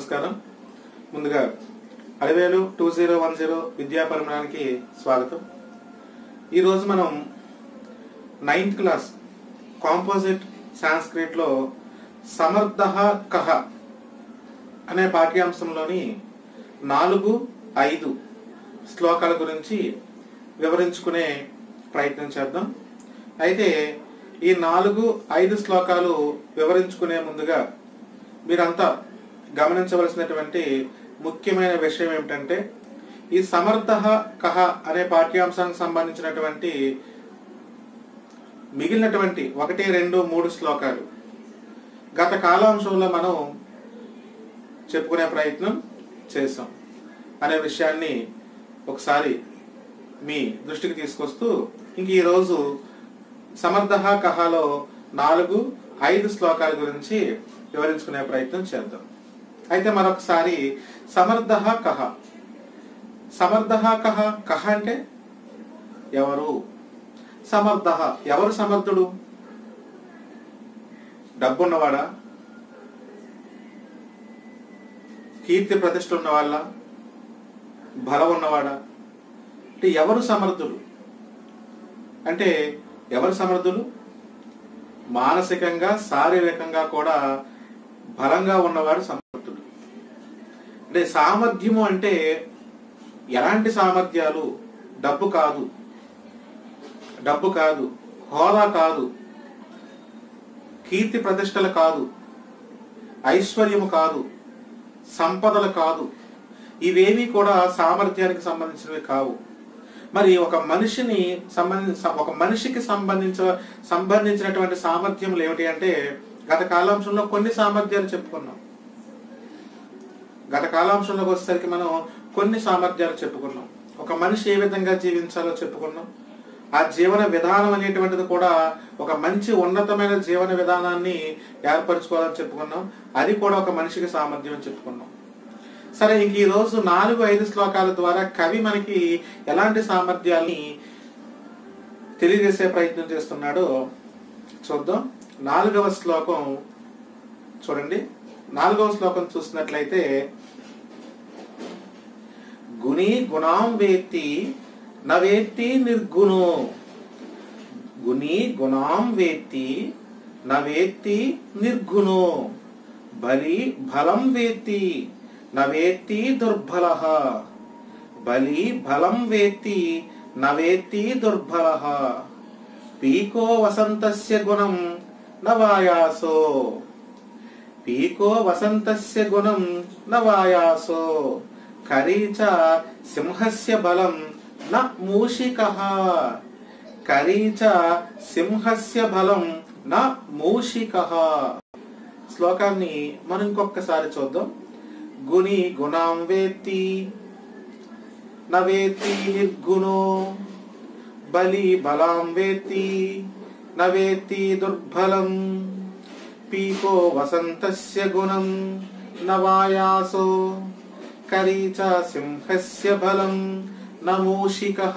నమస్కారం. ముందుగా అలివేలు 2010 విద్యా పరిమాణానికి స్వాగతం. ఈ రోజు మనం 9th క్లాస్ కాంపోజిట్ సాంస్క్రిట్ లో సమర్థః కః అనే పాఠ్యాంశంలోని 4-5 శ్లోకాల గురించి వివరించుకునే ప్రయత్నం చేద్దాం. అయితే ఈ 4-5 శ్లోకాలు వివరించుకునే ముందుగా మీరంతా గమనించవలసినటువంటి ముఖ్యమైన విషయం ఏమిటంటే, ఈ సమర్థః కః అనే పాఠ్యాంశానికి సంబంధించినటువంటి మిగిలినటువంటి 1, 2, 3 శ్లోకాలు గత కాలాంశంలో మనం చెప్పుకునే ప్రయత్నం చేసాం అనే విషయాన్ని ఒకసారి మీ దృష్టికి తీసుకొస్తూ ఇంక ఈరోజు సమర్థః కఃలో 4-5 శ్లోకాల గురించి వివరించుకునే ప్రయత్నం చేద్దాం. అయితే మరొకసారి సమర్థః కః. సమర్థః కః. కః అంటే ఎవరు? సమర్థః ఎవరు? సమర్థుడు డబ్బున్నవాడా? కీర్తి ప్రతిష్ఠ ఉన్నవాళ్ళ? బలం ఉన్నవాడా? అంటే ఎవరు సమర్థుడు? అంటే ఎవరు సమర్థులు? మానసికంగా శారీరకంగా కూడా బలంగా ఉన్నవాడు సమర్థుడు. అంటే సామర్థ్యము అంటే ఎలాంటి సామర్థ్యాలు? డబ్బు కాదు, హోదా కాదు, కీర్తి ప్రతిష్టలు కాదు, ఐశ్వర్యము కాదు, సంపదలు కాదు. ఇవేవి కూడా సామర్థ్యానికి సంబంధించినవి కావు. మరి ఒక మనిషికి సంబంధించినటువంటి సామర్థ్యములు ఏమిటి అంటే, గత కాలాంశంలో కొన్ని సామర్థ్యాలు చెప్పుకున్నాం. గత కాలాంశంలోకి వచ్చేసరికి మనం కొన్ని సామర్థ్యాలు చెప్పుకున్నాం. ఒక మనిషి ఏ విధంగా జీవించాలో చెప్పుకున్నాం. ఆ జీవన విధానం అనేటువంటిది కూడా ఒక మంచి ఉన్నతమైన జీవన విధానాన్ని ఏర్పరచుకోవాలని చెప్పుకున్నాం. అది కూడా ఒక మనిషికి సామర్థ్యం అని చెప్పుకున్నాం. సరే, ఇంక ఈ రోజు 4-5 శ్లోకాల ద్వారా కవి మనకి ఎలాంటి సామర్థ్యాన్ని తెలియజేసే ప్రయత్నం చేస్తున్నాడో చూద్దాం. 4వ శ్లోకం చూడండి. 4వ శ్లోకం చూసినట్లయితే, గుణీ గుణాం వేత్తి నవేత్తి నిర్గుణో. గుణీ గుణాం వేత్తి నవేత్తి నిర్గుణో. బలి బలం వేత్తి నవేత్తి దుర్బలః. బలి బలం వేత్తి నవేత్తి దుర్బలః. పీకో వసంతస్య గుణం నవాయాసో. పీకో వసంతస్య గుణం నవాయాసో. కరీచ సింహస్య బలం న మూషికః. కరీచ సింహస్య బలం న మూషికః. శ్లోకాన్ని మనం ఇంకొకసారి చూద్దాం. గుణి గుణాం వేత్తి నవేత్తి నిర్గుణో. బలి బలాం వేత్తి నవేత్తి దుర్బలం. పీకో వసంతస్య గుణం నవాయాసో. కరీచ సింహస్య బలం నమూషికః.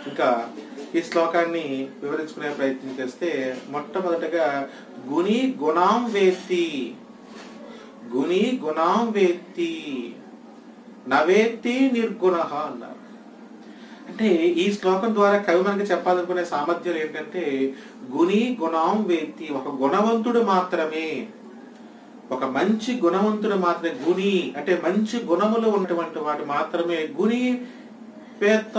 ఇంకా ఈ శ్లోకాన్ని వివరించుకునే ప్రయత్నం చేస్తే, మొట్టమొదటగా గుణి గుణాం వేత్తి. గుణి గుణాం వేత్తి నవేత్తి నిర్గుణః అన్నారు. అంటే ఈ శ్లోకం ద్వారా కవి మనకి చెప్పాలనుకునే సామర్థ్యాలు ఏంటంటే, గుణి గుణాం వేత్తి ఒక గుణవంతుడు మాత్రమే, ఒక మంచి గుణవంతుడు మాత్రమే. గుణి అంటే మంచి గుణములు ఉన్నటువంటి వాడు మాత్రమే గుణి వేత్త.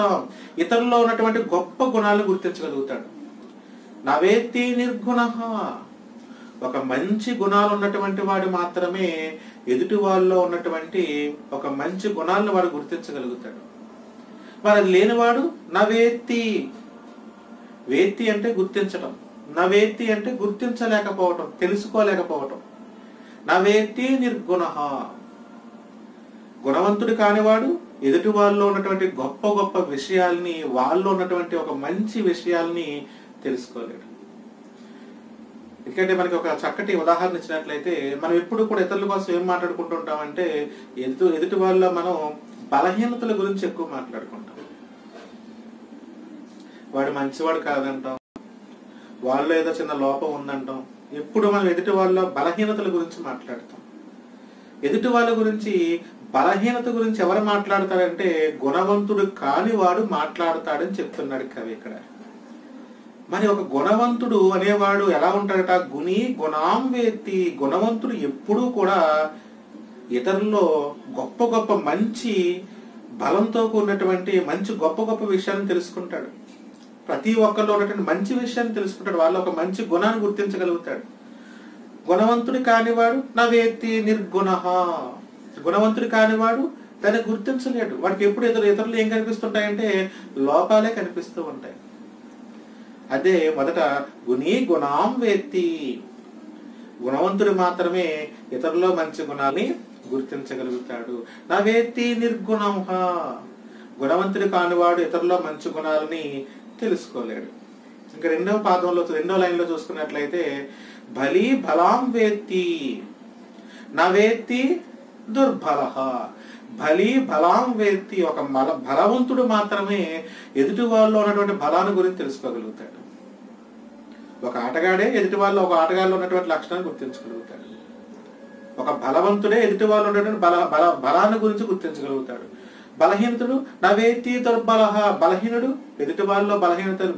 ఇతరుల్లో ఉన్నటువంటి గొప్ప గుణాలను గుర్తించగలుగుతాడు. నవేత్తి నిర్గుణః ఒక మంచి గుణాలు ఉన్నటువంటి వాడు మాత్రమే ఎదుటి వాళ్ళలో ఉన్నటువంటి ఒక మంచి గుణాలను వాడు గుర్తించగలుగుతాడు. మరి అది లేనివాడు నవేత్తి. వేత్తి అంటే గుర్తించటం, నవేత్తి అంటే గుర్తించలేకపోవటం, తెలుసుకోలేకపోవటం. నవేత్తి నిర్గుణః గుణవంతుడు కానివాడు ఎదుటి వాళ్ళలో ఉన్నటువంటి గొప్ప గొప్ప విషయాల్ని, వాళ్ళలో ఉన్నటువంటి ఒక మంచి విషయాల్ని తెలుసుకోలేడు. ఎందుకంటే మనకి ఒక చక్కటి ఉదాహరణ ఇచ్చినట్లయితే, మనం ఎప్పుడు కూడా ఇతరుల కోసం ఏం మాట్లాడుకుంటూ ఉంటామంటే, ఎదుటి వాళ్ళ మనం బలహీనతల గురించి ఎక్కువ మాట్లాడుకుంటాం. వాడు మంచివాడు కాదంటాం, వాళ్ళు ఏదో చిన్న లోపం ఉందంటాం. ఎప్పుడు మనం ఎదుటి వాళ్ళ బలహీనతల గురించి మాట్లాడతాం. ఎదుటి వాళ్ళ గురించి బలహీనత గురించి ఎవరు మాట్లాడతారంటే గుణవంతుడు కానివాడు మాట్లాడతాడని చెప్తున్నాడు కవి ఇక్కడ. మరి ఒక గుణవంతుడు అనేవాడు ఎలా ఉంటాడట? గుణి గుణాం వేత్తి. గుణవంతుడు ఎప్పుడూ కూడా ఇతరుల్లో గొప్ప గొప్ప మంచి బలంతో కూడినటువంటి మంచి గొప్ప గొప్ప విషయాన్ని తెలుసుకుంటాడు. ప్రతి ఒక్కరిలో ఉన్నటువంటి మంచి విషయాన్ని తెలుసుకుంటాడు. వాళ్ళు ఒక మంచి గుణాన్ని గుర్తించగలుగుతాడు. గుణవంతుడు కానివాడు నా వేత్తి నిర్గుణ. గుణవంతుడు కానివాడు దాన్ని గుర్తించలేడు. వాడికి ఎప్పుడు ఇతరులు ఏం కనిపిస్తుంటాయంటే లోపాలే కనిపిస్తూ ఉంటాయి. అదే మొదట గుణి గుణాం వేత్తి. గుణవంతుడు మాత్రమే ఇతరులో మంచి గుణాన్ని గుర్తించగలుగుతాడు. నా వేత్తి నిర్గుణం. గుణవంతుడు కానివాడు ఇతరులో మంచి గుణాలని తెలుసుకోలేడు. ఇంకా రెండో లైన్ లో చూసుకున్నట్లయితే బలి బలాం వేత్తి నా వేత్తి దుర్బల. బలి బలాం వేత్తి. ఒక బలవంతుడు మాత్రమే ఎదుటి వాళ్ళలో ఉన్నటువంటి బలాన్ని గురించి తెలుసుకోగలుగుతాడు. ఒక ఆటగాడే ఎదుటి వాళ్ళు ఒక ఆటగాళ్ళు ఉన్నటువంటి లక్షణాన్ని గుర్తించగలుగుతాడు. ఒక బలవంతుడే ఎదుటి వాళ్ళు ఉన్నటువంటి బలాన్ని గురించి గుర్తించగలుగుతాడు. బలహీనతుడు నా వేత్తి దుర్బల. బలహీనుడు ఎదుటి వాళ్ళలో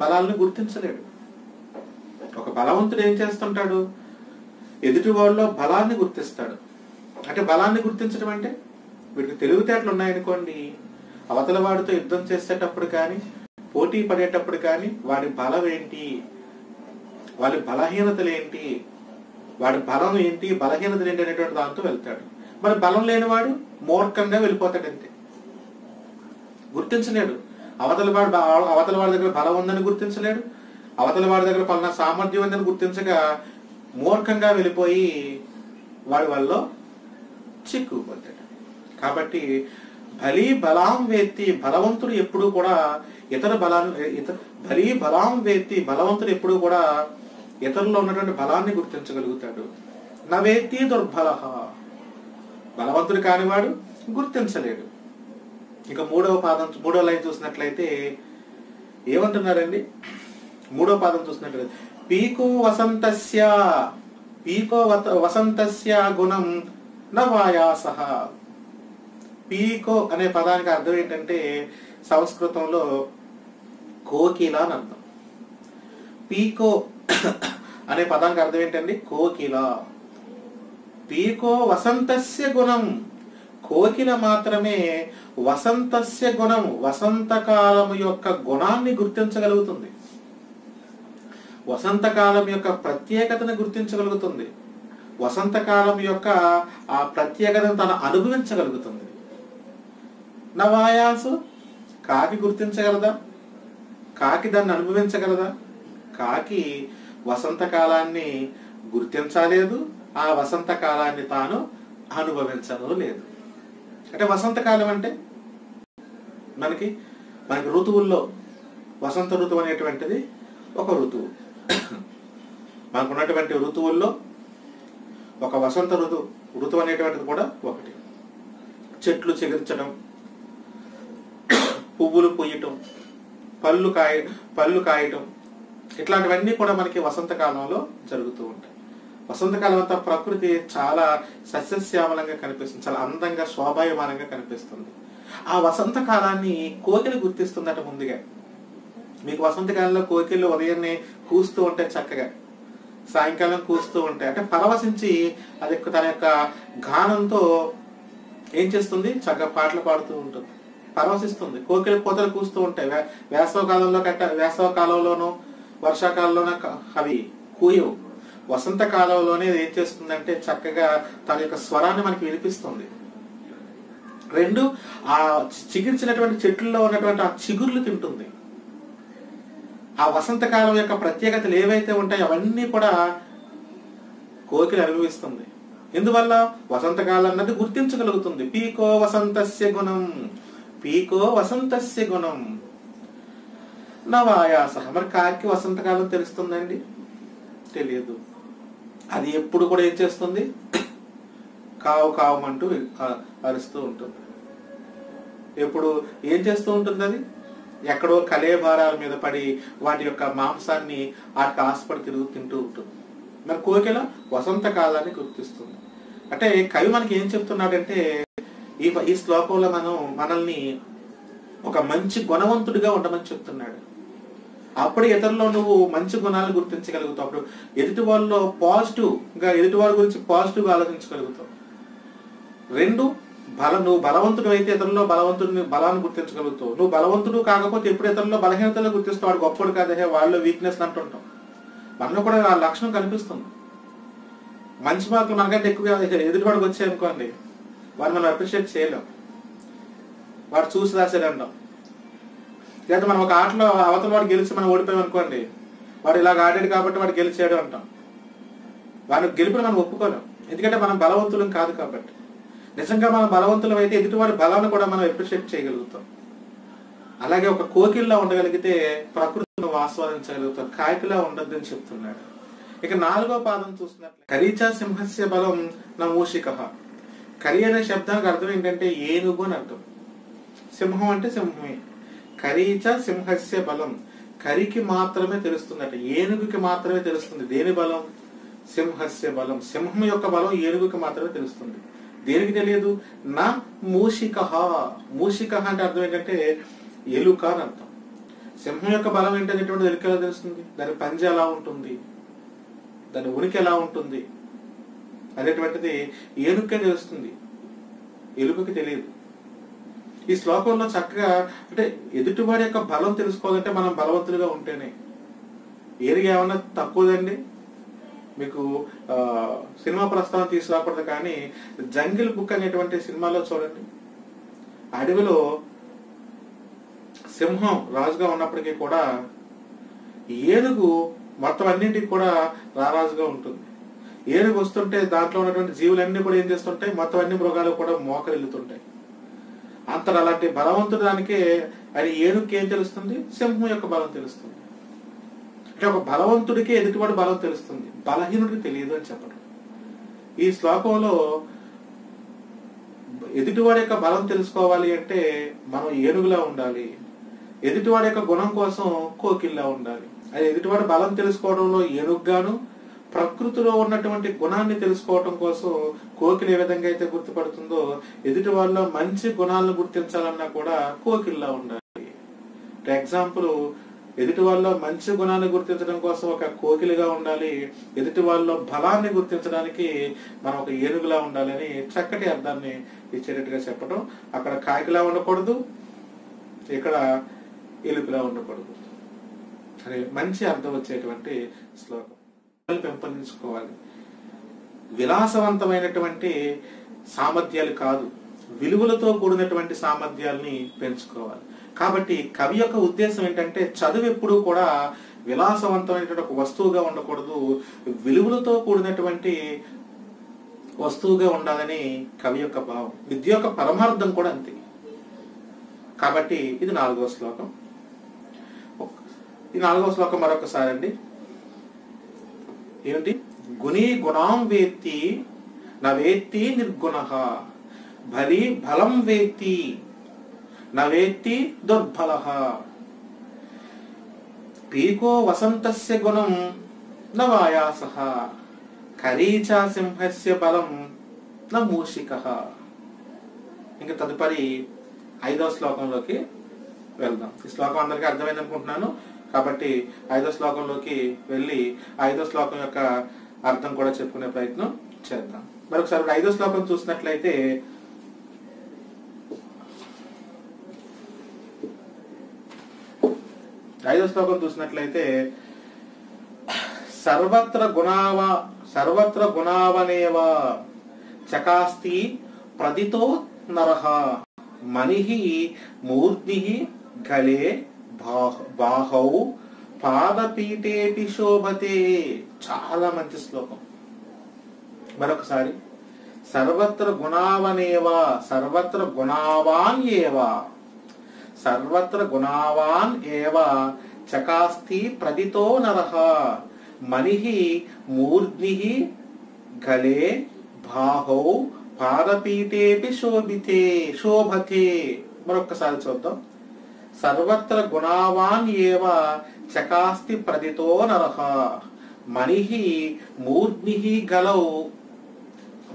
బలాలను గుర్తించలేడు. ఒక బలవంతుడు ఏం చేస్తుంటాడు? ఎదుటి వాళ్ళలో బలాన్ని గుర్తిస్తాడు. అంటే బలాన్ని గుర్తించడం అంటే వీడికి తెలివితేటలు ఉన్నాయనుకోండి, అవతల వాడితో యుద్ధం చేసేటప్పుడు కానీ పోటీ పడేటప్పుడు కానీ వాడి బలం ఏంటి, వాడి బలహీనతలు ఏంటి, వాడి బలం ఏంటి, బలహీనతలు ఏంటి అనేటువంటి దాంతో వెళ్తాడు. మరి బలం లేనివాడు మూర్ఖంగా వెళ్ళిపోతాడు. అంతే, గుర్తించలేడు. అవతల వాడి దగ్గర బలం ఉందని గుర్తించలేడు. అవతల వాడి దగ్గర పలానా సామర్థ్యం ఉందని గుర్తించగా మూర్ఖంగా వెళ్ళిపోయి వాడి వల్ల చిక్కుపోతాడు. కాబట్టి బలి బలాం వేత్తి. బలవంతుడు ఎప్పుడు కూడా బలి బలాం వేత్తి. బలవంతుడు ఎప్పుడు కూడా ఇతరుల్లో ఉన్నటువంటి బలాన్ని గుర్తించగలుగుతాడు. నా వేత్తి దుర్బల. బలవంతుడు కానివాడు గుర్తించలేడు. ఇక మూడో లైన్ చూసినట్లయితే ఏమంటున్నారండి? మూడో పాదం చూసినట్లయితే పీకో వసంతస్య గుణం నవాయాస. పీకో అనే పదానికి అర్థం ఏంటంటే సంస్కృతంలో కోకిల అని అర్థం. పీకో అనే పదానికి అర్థం ఏంటండి? కోకిల. పీకో వసంతస్య గుణం. కోకిల మాత్రమే వసంతస్య గుణం, వసంతకాలం యొక్క గుణాన్ని గుర్తించగలుగుతుంది. వసంతకాలం యొక్క ప్రత్యేకతను గుర్తించగలుగుతుంది. వసంతకాలం యొక్క ఆ ప్రత్యేకతను తను అనుభవించగలుగుతుంది. నవాయాసు. కాకి గుర్తించగలదా? కాకి దాన్ని అనుభవించగలదా? కాకి వసంతకాలాన్ని గుర్తించలేదు, ఆ వసంతకాలాన్ని తాను అనుభవించను లేదు. అంటే వసంతకాలం అంటే మనకి ఋతువుల్లో వసంత ఋతువు అనేటువంటిది ఒక ఋతువు. మనకున్నటువంటి ఋతువుల్లో ఒక వసంత ఋతువు అనేటువంటిది కూడా ఒకటి. చెట్లు చిగుర్చడం, పువ్వులు పూయటం, పళ్ళు కాయటం, ఇట్లాంటివన్నీ కూడా మనకి వసంతకాలంలో జరుగుతూ ఉంటాయి. వసంతకాలం అంతా ప్రకృతి చాలా సస్యశ్యామలంగా కనిపిస్తుంది, చాలా అందంగా శోభాయమానంగా కనిపిస్తుంది. ఆ వసంతకాలాన్ని కోకిల గుర్తిస్తుందట. ముందుగా మీకు వసంతకాలంలో కోకిళ్ళు ఉదయాన్నే కూస్తూ ఉంటాయి, చక్కగా సాయంకాలం కూస్తూ ఉంటాయి. అంటే పరవశించి అది తన యొక్క గానంతో ఏం చేస్తుంది? చక్కగా పాటలు పాడుతూ ఉంటుంది, పరవశిస్తుంది. కోకిల కోతలు కూస్తూ ఉంటాయి. వేసవ కాలంలోనూ వర్షాకాలంలోనూ అవి కూయవు. వసంత కాలంలోనే ఏం చేస్తుందంటే చక్కగా తన యొక్క స్వరాన్ని మనకి వినిపిస్తుంది. రెండు, ఆ చిగుర్చినటువంటి చెట్లలో ఉన్నటువంటి ఆ చిగుర్లు తింటుంది. ఆ వసంతకాలం యొక్క ప్రత్యేకతలు ఏవైతే ఉంటాయో అవన్నీ కూడా కోకిల అనుభవిస్తుంది. ఎందువల్ల? వసంతకాలం అన్నది గుర్తించగలుగుతుంది. పీకో వసంతస్య గుణం. పీకో వసంతస్య గుణం నవాయాస. మరి కాకి వసంతకాలం తెలుస్తుందండి? తెలియదు. అది ఎప్పుడు కూడా ఏం చేస్తుంది? కావు కావమంటూ అరుస్తూ ఉంటుంది. ఎప్పుడు ఏం చేస్తూ ఉంటుంది? అది ఎక్కడో కలేభారాల మీద పడి వాటి యొక్క మాంసాన్ని వాటికి ఆశపడి తింటూ ఉంటుంది. మరి కోకిల వసంతకాలాన్ని గుర్తిస్తుంది. అంటే కవి మనకి ఏం చెప్తున్నాడంటే ఈ శ్లోకంలో మనల్ని ఒక మంచి గుణవంతుడిగా ఉండమని చెప్తున్నాడు. అప్పుడు ఇతరుల్లో నువ్వు మంచి గుణాలను గుర్తించగలుగుతావు. అప్పుడు ఎదుటి వాళ్ళలో ఎదుటి వాళ్ళ గురించి పాజిటివ్గా ఆలోచించగలుగుతావు. 2, నువ్వు బలవంతుడు అయితే ఇతరుల్లో బలాన్ని గుర్తించగలుగుతావు. నువ్వు బలవంతుడు కాకపోతే ఎప్పుడు ఇతరుల్లో బలహీనతలు గుర్తిస్తావు. వాడు గొప్పడు కాదే, వాళ్ళలో వీక్నెస్ అంటుంటాం. మనలో కూడా ఆ లక్షణం కనిపిస్తుంది. మంచి మార్కులు మనకంటే ఎక్కువ ఎదుటివాడికి వచ్చాయి అనుకోండి, వాడు మనం అప్రిషియేట్ చేయలేం. వాడు చూసి రాశాడు అంటాం. లేదా మనం ఒక ఆటలో అవతల వాడు గెలిచి మనం ఓడిపోయాం అనుకోండి, వాడు ఇలాగ ఆడాడు కాబట్టి వాడు గెలిచాడు అంటాం. వాడు గెలుపుని మనం ఒప్పుకోలేం, ఎందుకంటే మనం బలవంతులం కాదు కాబట్టి. నిజంగా మనం బలవంతులం అయితే ఎదుటివాడి బలాన్ని కూడా మనం అప్రిషియేట్ చేయగలుగుతాం. అలాగే ఒక కోకిల్లా ఉండగలిగితే ప్రకృతిని ఆస్వాదించగలుగుతాం, కాకిలా ఉండద్దని చెప్తున్నాడు. ఇక 4వ పాదం చూసినట్లయితే కరీచా సింహస్య బలం నా మూషికః. కరి అనే శబ్దానికి అర్థం ఏంటంటే ఏనుగు అని అర్థం. సింహం అంటే సింహమే. కరీచ సింహస్య బలం, కరికి మాత్రమే తెలుస్తుందట, ఏనుగుకి మాత్రమే తెలుస్తుంది. దేని బలం? సింహస్య బలం. సింహం యొక్క బలం ఏనుగుకి మాత్రమే తెలుస్తుంది. దేనికి తెలియదు? నా మూషికః. మూషికః అంటే అర్థం ఏంటంటే ఎలుక అని అర్థం. సింహం యొక్క బలం ఏంటనేటువంటి ఎలుక ఎలా తెలుస్తుంది? దాని పంజా ఎలా ఉంటుంది, దాని ఉనికి ఎలా ఉంటుంది అనేటువంటిది ఏనుగుకే తెలుస్తుంది, ఎలుకకి తెలియదు. ఈ శ్లోకంలో చక్కగా అంటే ఎదుటివాడి యొక్క బలం తెలుసుకోవాలంటే మనం బలవంతులుగా ఉంటేనే. ఏనుగు ఏమన్నా తక్కువదండి? మీకు సినిమా ప్రస్తావన తీసుకురాకూడదు కానీ జంగిల్ బుక్ అనేటువంటి సినిమాలో చూడండి, అడవిలో సింహం రాజుగా ఉన్నప్పటికీ కూడా ఏనుగు మొత్తం అన్నింటికి కూడా రారాజుగా ఉంటుంది. ఏనుగు వస్తుంటే దాంట్లో ఉన్నటువంటి జీవులన్నీ కూడా ఏం చేస్తుంటాయి? మొత్తం అన్ని మృగాలు కూడా మోకరిల్లుతుంటాయి. అంతలో అలాంటి బలవంతుడు దానికి అది ఏనుగుకి ఏం తెలుస్తుంది? సింహం యొక్క బలం తెలుస్తుంది. అంటే ఒక బలవంతుడికి ఎదుటివాడు బలం తెలుస్తుంది, బలహీనుడికి తెలియదు అని చెప్పడం. ఈ శ్లోకంలో ఎదుటివాడి యొక్క బలం తెలుసుకోవాలి అంటే మనం ఏనుగులా ఉండాలి, ఎదుటివాడి యొక్క గుణం కోసం కోకిల్లా ఉండాలి. అది ఎదుటివాడి బలం తెలుసుకోవడంలో ఏనుగుగాను, ప్రకృతిలో ఉన్నటువంటి గుణాన్ని తెలుసుకోవడం కోసం కోకిల ఏ విధంగా అయితే గుర్తుపడుతుందో ఎదుటి వాళ్ళలో మంచి గుణాలను గుర్తించాలన్నా కూడా కోకిల్లా ఉండాలి. ఎగ్జాంపుల్, ఎదుటి వాళ్ళలో మంచి గుణాన్ని గుర్తించడం కోసం ఒక కోకిలిగా ఉండాలి, ఎదుటి వాళ్ళలో బలాన్ని గుర్తించడానికి మనం ఒక ఏనుగులా ఉండాలని చక్కటి అర్థాన్ని ఇచ్చేటట్టుగా చెప్పడం. అక్కడ కాకిలా ఉండకూడదు, ఇక్కడ ఎలుకలా ఉండకూడదు అని మంచి అర్థం వచ్చేటువంటి శ్లోకం. పెంపొందించుకోవాలి. విలాసవంతమైనటువంటి సామర్థ్యాలు కాదు, విలువలతో కూడినటువంటి సామర్థ్యాల్ని పెంచుకోవాలి. కాబట్టి కవి యొక్క ఉద్దేశం ఏంటంటే చదువు ఎప్పుడూ కూడా విలాసవంతమైనటువంటి ఒక వస్తువుగా ఉండకూడదు, విలువలతో కూడినటువంటి వస్తువుగా ఉండాలని కవి యొక్క భావం. విద్య యొక్క పరమార్థం కూడా అంతే. కాబట్టి ఇది 4వ శ్లోకం. ఈ 4వ శ్లోకం మరొకసారి అండి. ఏమిటి? గుణీ గుణాం వేత్తి నవేత్తి నిర్గుణః, బలి బలం వేత్తి నవేత్తి దుర్బలః, పీకో వసంతస్య గుణం నవాయాసః, కరీచా సింహస్య బలం న మూషికః. ఇంకా తదుపరి 5వ శ్లోకంలోకి వెళ్దాం. ఈ శ్లోకం అందరికీ అర్థమైంది అనుకుంటున్నాను. కాబట్టి 5వ శ్లోకంలోకి వెళ్ళి 5వ శ్లోకం యొక్క అర్థం కూడా చెప్పుకునే ప్రయత్నం చేద్దాం. మరొకసారి 5వ శ్లోకం చూసినట్లయితే సర్వత్ర గుణావనేవ చకాస్తి ప్రదితో నరః, మనిః మూర్ధ్నిః గలే బాహౌ పాదపీఠేపి శోభతే. చాలా మంచి శ్లోకం. మరొకసారి, సర్వత్ర గుణావనేవ, సర్వత్ర గుణావాన్ ఏవ, సర్వత్ర గుణావాన్ ఏవ చకాస్తి ప్రదితో నరః, మనిః మూర్ధ్నిః గలే బాహౌ పాదపీఠేపి శోభతే. మరొకసారి చూద్దాం. సర్వత్ర గుణావాన్ ఏవ చకాస్తి ప్రదితో నరః, మనిః మూర్ధ్నిః గలౌ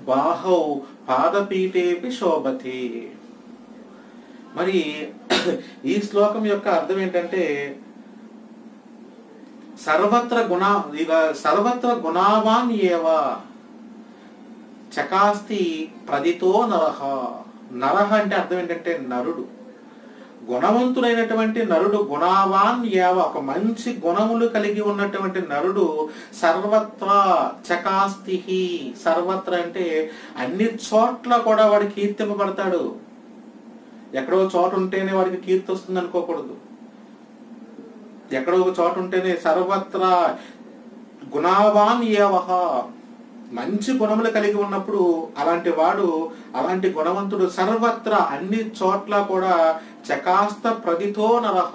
బాహౌ పాదపీఠేపి శోభతే. మరి ఈ శ్లోకం యొక్క అర్థం ఏంటంటే సర్వత్ర గుణావాన్ ఏవ చకాస్తి ప్రదితో నరహ. నరహ అంటే అర్థం ఏంటంటే నరుడు, గుణవంతుడైనటువంటి నరుడు, గుణావాన్ ఏవ ఒక మంచి గుణములు కలిగి ఉన్నటువంటి నరుడు సర్వత్ర చకాస్తి. సర్వత్ర అంటే అన్ని చోట్ల కూడా వాడు కీర్తింపబడతాడు. ఎక్కడో చోట ఉంటేనే వాడికి కీర్తి వస్తుంది అనుకోకూడదు. ఎక్కడో ఒక చోట ఉంటేనే సర్వత్ర గుణావాన్ ఏవహ, మంచి గుణములు కలిగి ఉన్నప్పుడు అలాంటి వాడు, అలాంటి గుణవంతుడు సర్వత్ర అన్ని చోట్ల కూడా చకాస్త ప్రదితో నరహ.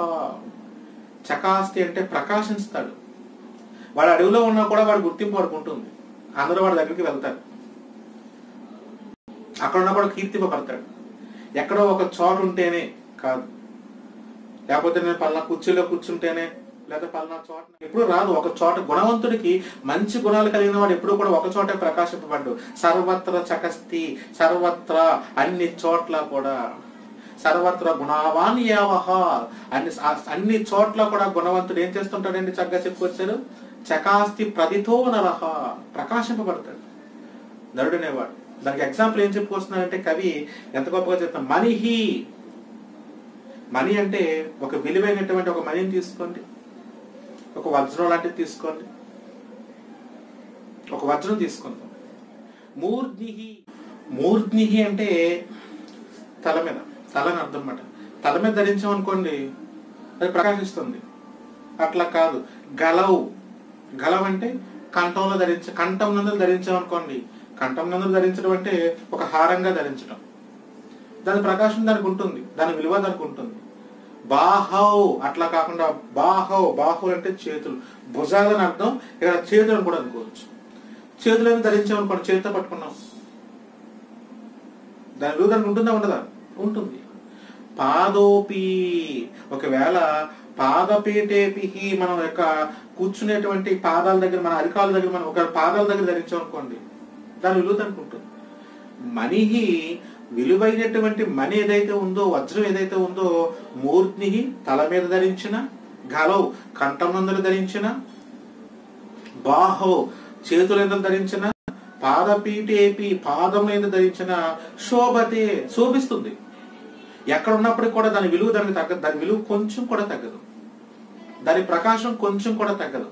చకాస్తి అంటే ప్రకాశిస్తాడు. వాడు అడవిలో ఉన్నా కూడా వాడు గుర్తింపు వాడికి ఉంటుంది. అందరూ వాడి దగ్గరికి వెళ్తారు, అక్కడ ఉన్నా కూడా కీర్తింపబడతాడు. ఎక్కడో ఒక చోట ఉంటేనే కాదు, లేకపోతే నేను పలానా కుర్చీలో కూర్చుంటేనే, లేదా పలానా చోట ఎప్పుడు రాదు. ఒక చోట గుణవంతుడికి మంచి గుణాలు కలిగిన వాడు ఎప్పుడు కూడా ఒక చోటే ప్రకాశింపబడ్డు. సర్వత్ర చకస్తి, సర్వత్ర అన్ని చోట్ల కూడా, సర్వత్ర గుణావాన్ యావహ అన్ని చోట్ల కూడా గుణవంతుడు ఏం చేస్తుంటాడండి? చక్కగా చెప్పుకొచ్చారు, చకాస్తి ప్రదితో నరహ, ప్రకాశింపబడతాడు నరుడు అనేవాడు. దానికి ఎగ్జాంపుల్ ఏం చెప్పుకొస్తున్నారంటే కవి ఎంత గొప్పగా చెప్తాం. మనిహి, మణి అంటే ఒక విలువైనటువంటి ఒక మణిని తీసుకోండి, ఒక వజ్రం లాంటిది తీసుకోండి, ఒక వజ్రం తీసుకుందాం. మూర్ధ్నిహి, మూర్ధ్నిహి అంటే తల మీద, తలని అర్థం అన్నమాట. తల మీద ధరించామనుకోండి అది ప్రకాశిస్తుంది. అట్లా కాదు. గలవు, గలవ్ అంటే కంఠంలో కంఠం నందులు ధరించామనుకోండి. కంఠం నందులు ధరించడం అంటే ఒక హారంగా ధరించడం. దాని ప్రకాశం దానికి ఉంటుంది, దాని విలువ దానికి ఉంటుంది. బాహౌ అట్లా కాకుండా బాహౌ, బాహు అంటే చేతులు, భుజాలని అర్థం. ఇక్కడ చేతులను కూడా అనుకోవచ్చు. చేతులను ధరించామనుకోండి, చేతితో పట్టుకున్నాం, దాని విలువ దానికి ఉంటుందా ఉండదా? ఉంటుంది. పాదోపి, ఒకవేళ పాదపీఠేపి, మనం యొక్క కూర్చునేటువంటి పాదాల దగ్గర, మన అరికాల దగ్గర, మనం ఒక పాదాల దగ్గర ధరించామనుకోండి, దాని విలువ దానికి ఉంటుంది. మణిహి, విలువైనటువంటి మణి ఏదైతే ఉందో, వజ్రం ఏదైతే ఉందో, మూర్ధ్ని తల మీద ధరించిన, గలవు కంఠమందులు ధరించిన, బాహో చేతులందులు ధరించిన, పాదపీఠేపి పాదం మీద ధరించిన, శోభతే శోభిస్తుంది. ఎక్కడ ఉన్నప్పటికీ కూడా దాని విలువ దానికి తగ్గదు. దాని విలువ కొంచెం కూడా తగ్గదు, దాని ప్రకాశం కొంచెం కూడా తగ్గదు,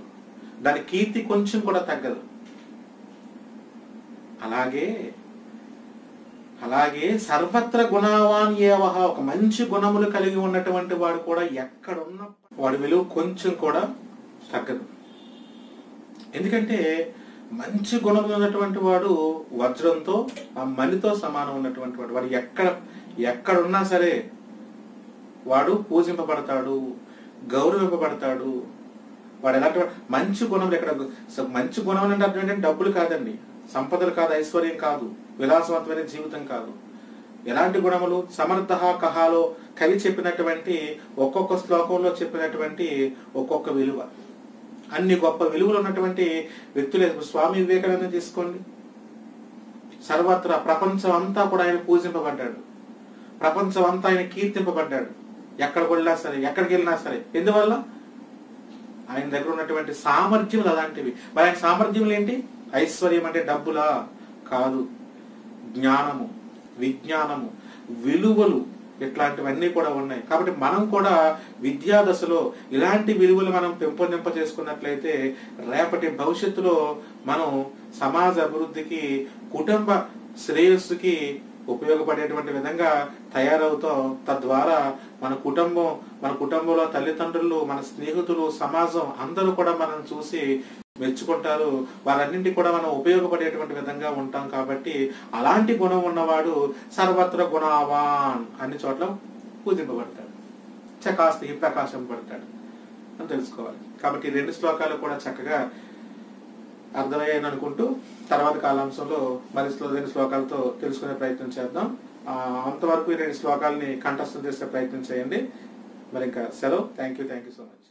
దాని కీర్తి కొంచెం కూడా తగ్గదు. అలాగే సర్వత్ర గుణావాన్ ఏవహ, ఒక మంచి గుణములు కలిగి ఉన్నటువంటి వాడు కూడా ఎక్కడున్న వాడి విలువ కొంచెం కూడా తగ్గదు. ఎందుకంటే మంచి గుణములు ఉన్నటువంటి వాడు వజ్రంతో, ఆ మణితో సమానం ఉన్నటువంటి వాడు. వాడు ఎక్కడున్నా సరే వాడు పూజింపబడతాడు, గౌరవింపబడతాడు. వాడు ఎలాంటి మంచి గుణములు, ఎక్కడ మంచి గుణములు అంటే అర్థం ఏంటంటే డబ్బులు కాదండి, సంపదలు కాదు, ఐశ్వర్యం కాదు, విలాసవంతమైన జీవితం కాదు. ఎలాంటి గుణములు? సమర్థ కహాలో కవి చెప్పినటువంటి ఒక్కొక్క శ్లోకంలో చెప్పినటువంటి ఒక్కొక్క విలువ, అన్ని గొప్ప విలువలు ఉన్నటువంటి వ్యక్తులే. స్వామి వివేకానంద తీసుకోండి, సర్వత్రా ప్రపంచం అంతా కూడా ఆయన పూజింపబడ్డాడు, ప్రపంచం అంతా ఆయన కీర్తింపబడ్డాడు. ఎక్కడికి వెళ్ళినా సరే, ఎక్కడికి వెళ్ళినా సరే. ఎందువల్ల? ఆయన దగ్గర ఉన్నటువంటి సామర్థ్యములు అలాంటివి. మరి ఆయన సామర్థ్యములు ఏంటి? ఐశ్వర్యం అంటే డబ్బులా? కాదు. జ్ఞానము, విజ్ఞానము, విలువలు, ఇట్లాంటివన్నీ కూడా ఉన్నాయి. కాబట్టి మనం కూడా విద్యా దశలో ఇలాంటి విలువలు మనం పెంపొందింప చేసుకున్నట్లయితే రేపటి భవిష్యత్తులో మనం సమాజ అభివృద్ధికి, కుటుంబ శ్రేయస్సుకి ఉపయోగపడేటువంటి విధంగా తయారవుతాం. తద్వారా మన కుటుంబంలో తల్లిదండ్రులు, మన స్నేహితులు, సమాజం అందరూ కూడా మనం చూసి మెచ్చుకుంటారు. వారన్నింటి కూడా మనం ఉపయోగపడేటువంటి విధంగా ఉంటాం. కాబట్టి అలాంటి గుణం ఉన్నవాడు సర్వత్ర గుణావాన్, అన్ని చోట్ల పూజింపబడతాడు, చకాస్తి ప్రకాశింపబడతాడు అని తెలుసుకోవాలి. కాబట్టి ఈ రెండు శ్లోకాలు కూడా చక్కగా అర్థమయ్యాయని అనుకుంటూ తర్వాత కాలాంశంలో మరి రెండు శ్లోకాలతో తెలుసుకునే ప్రయత్నం చేద్దాం. అంతవరకు ఈ రెండు శ్లోకాలని కంఠస్థం చేసే ప్రయత్నం చేయండి. మరి ఇంకా సెలవు. Thank you so much.